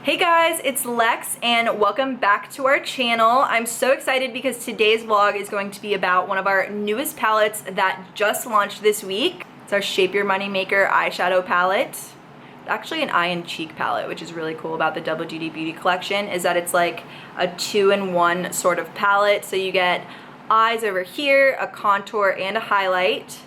Hey guys, it's Lex and welcome back to our channel. I'm so excited because today's vlog is going to be about one of our newest palettes that just launched this week. It's our Shape Your Money Maker eyeshadow palette. It's actually an eye and cheek palette, which is really cool about the Double Duty Beauty collection, is that it's like a 2-in-1 sort of palette. So you get eyes over here, a contour, and a highlight.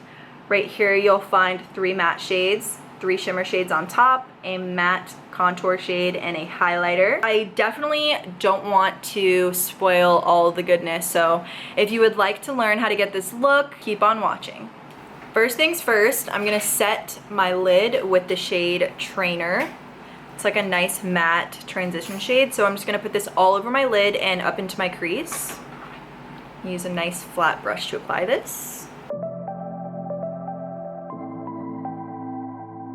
Right here you'll find 3 matte shades, 3 shimmer shades on top, a matte contour shade, and a highlighter. I definitely don't want to spoil all of the goodness, so if you would like to learn how to get this look, keep on watching. First things first, I'm gonna set my lid with the shade Trainer. It's like a nice matte transition shade, so I'm just gonna put this all over my lid and up into my crease. Use a nice flat brush to apply this.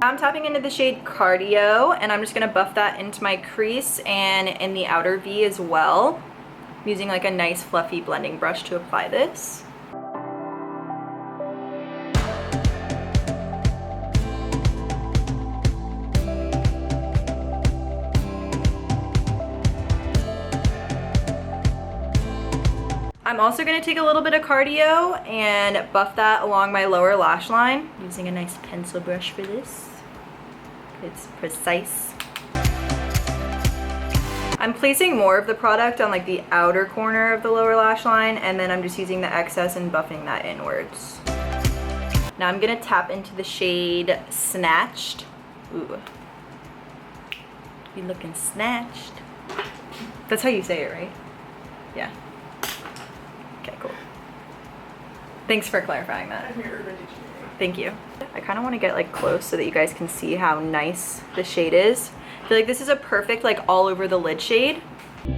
I'm tapping into the shade Cardio, and I'm just gonna buff that into my crease and in the outer V as well. I'm using like a nice fluffy blending brush to apply this. I'm also going to take a little bit of Cardio and buff that along my lower lash line. Using a nice pencil brush for this. It's precise. I'm placing more of the product on like the outer corner of the lower lash line, and then I'm just using the excess and buffing that inwards. Now I'm going to tap into the shade Snatched. Ooh. You looking snatched. That's how you say it, right? Yeah. Okay, cool. Thanks for clarifying that. I'm your Urban Dictionary. Thank you. I kind of want to get like close so that you guys can see how nice the shade is. I feel like this is a perfect like all over the lid shade. I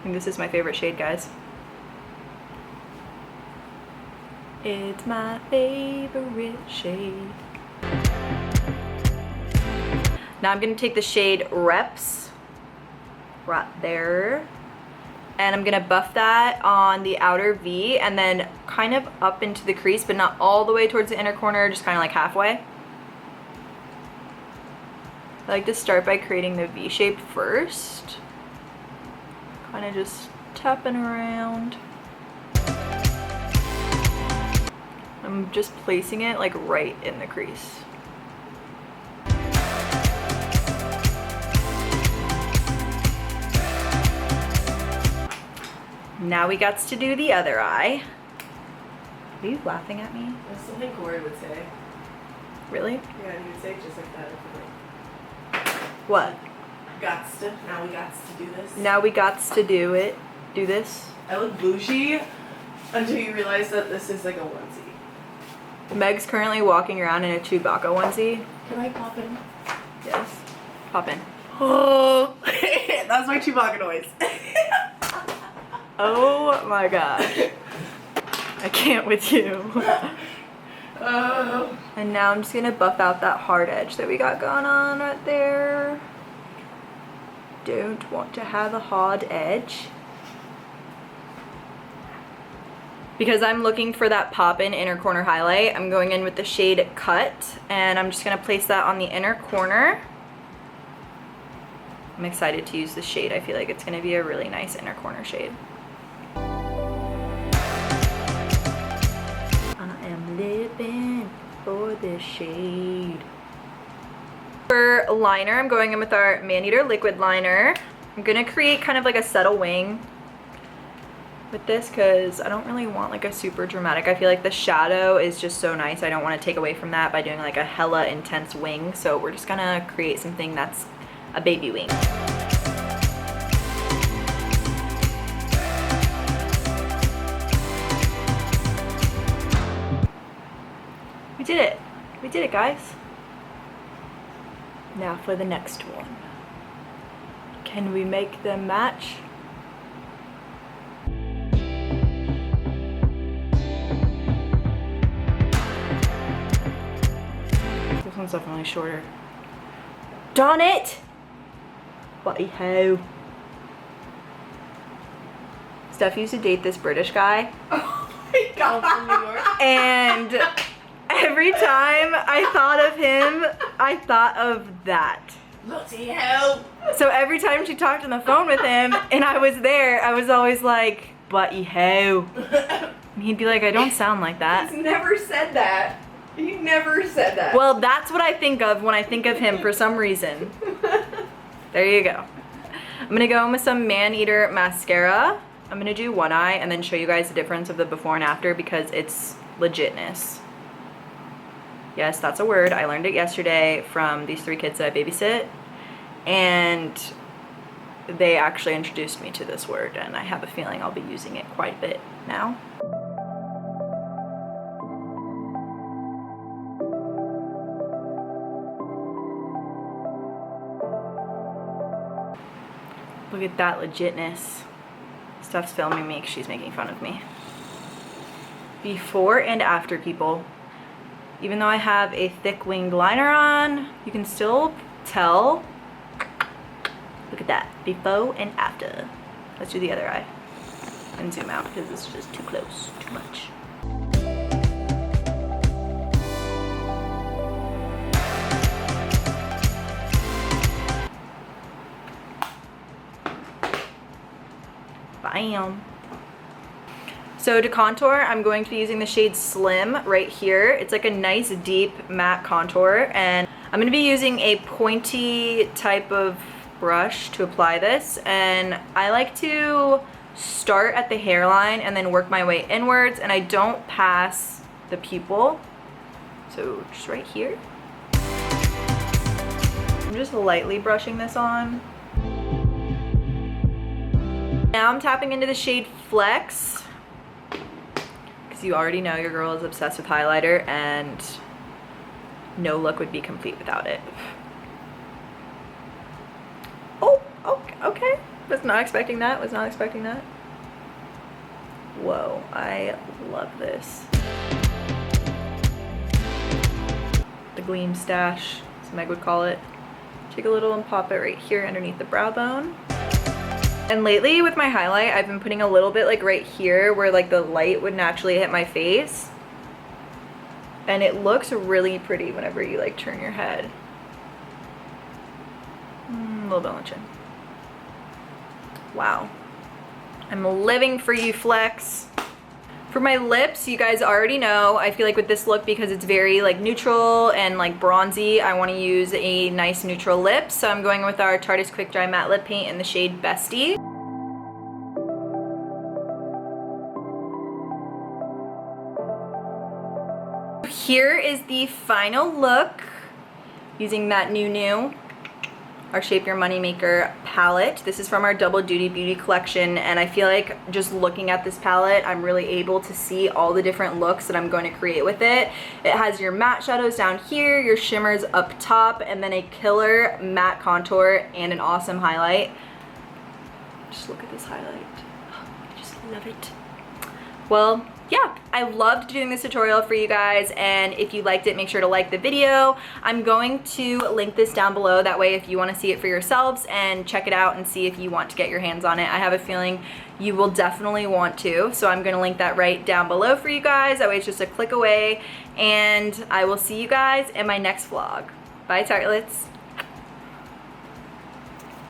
think this is my favorite shade, guys. It's my favorite shade. Now I'm going to take the shade Reps right there. And I'm gonna buff that on the outer V and then kind of up into the crease, but not all the way towards the inner corner, just kind of like halfway. I like to start by creating the V shape first. Kind of just tapping around. I'm just placing it like right in the crease. Now we got to do the other eye. Are you laughing at me? That's something Corey would say. Really? Yeah, he would say it just like that. What? Gots to. Now we gots to do this. Now we got to do it. Do this. I look bougie until you realize that this is like a onesie. Meg's currently walking around in a Chewbacca onesie. Can I pop in? Yes. Pop in. Oh, that's my Chewbacca noise. Oh my gosh. I can't with you. Oh. And now I'm just gonna buff out that hard edge that we got going on right there. Don't want to have a hard edge. Because I'm looking for that pop-in inner corner highlight, I'm going in with the shade Cut, and I'm just gonna place that on the inner corner. I'm excited to use this shade. I feel like it's gonna be a really nice inner corner shade. Living for this shade. For liner, I'm going in with our Maneater liquid liner. I'm gonna create kind of like a subtle wing with this because I don't really want like a super dramatic. I feel like the shadow is just so nice. I don't want to take away from that by doing like a hella intense wing. So we're just gonna create something that's a baby wing. We did it. We did it, guys. Now for the next one. Can we make them match? This one's definitely shorter. Darn it! Bloody ho. Steph used to date this British guy. Oh my god. From New York. And every time I thought of him I thought of that. Lottie, help! So every time she talked on the phone with him and I was there, I was always like, "Buddy, how?" And he'd be like, "I don't sound like that." He's never said that. He never said that. Well, that's what I think of when I think of him for some reason. There you go. I'm gonna go in with some Maneater mascara. I'm gonna do one eye and then show you guys the difference of the before and after because it's legitness. Yes, that's a word. I learned it yesterday from these 3 kids that I babysit. And they actually introduced me to this word and I have a feeling I'll be using it quite a bit now. Look at that legitness. Steph's filming me because she's making fun of me. Before and after, people. Even though I have a thick winged liner on, you can still tell. Look at that, before and after. Let's do the other eye and zoom out because it's just too close, too much. Bam. So to contour, I'm going to be using the shade Slim right here. It's like a nice deep matte contour, and I'm going to be using a pointy type of brush to apply this, and I like to start at the hairline and then work my way inwards, and I don't pass the pupil. So just right here. I'm just lightly brushing this on. Now I'm tapping into the shade Flex, because you already know your girl is obsessed with highlighter and no look would be complete without it. Oh, okay. Was not expecting that, was not expecting that. Whoa, I love this. The gleam stash, as Meg would call it. Take a little and pop it right here underneath the brow bone. And lately with my highlight, I've been putting a little bit like right here where like the light would naturally hit my face. And it looks really pretty whenever you like turn your head. A little bit on the chin. Wow. I'm living for you, Flex. For my lips, you guys already know, I feel like with this look, because it's very like neutral and like bronzy, I want to use a nice neutral lip. So I'm going with our Tarteist Quick Dry Matte Lip Paint in the shade Bestie. Here is the final look using that new, our Shape Your Moneymaker palette. This is from our Double Duty Beauty collection, and I feel like just looking at this palette, I'm really able to see all the different looks that I'm going to create with it. It has your matte shadows down here, your shimmers up top, and then a killer matte contour and an awesome highlight. Just look at this highlight. I just love it. Well, yeah, I loved doing this tutorial for you guys, and if you liked it, make sure to like the video. I'm going to link this down below, that way if you want to see it for yourselves and check it out and see if you want to get your hands on it. I have a feeling you will definitely want to, so I'm going to link that right down below for you guys. That way it's just a click away, and I will see you guys in my next vlog. Bye, tartlets.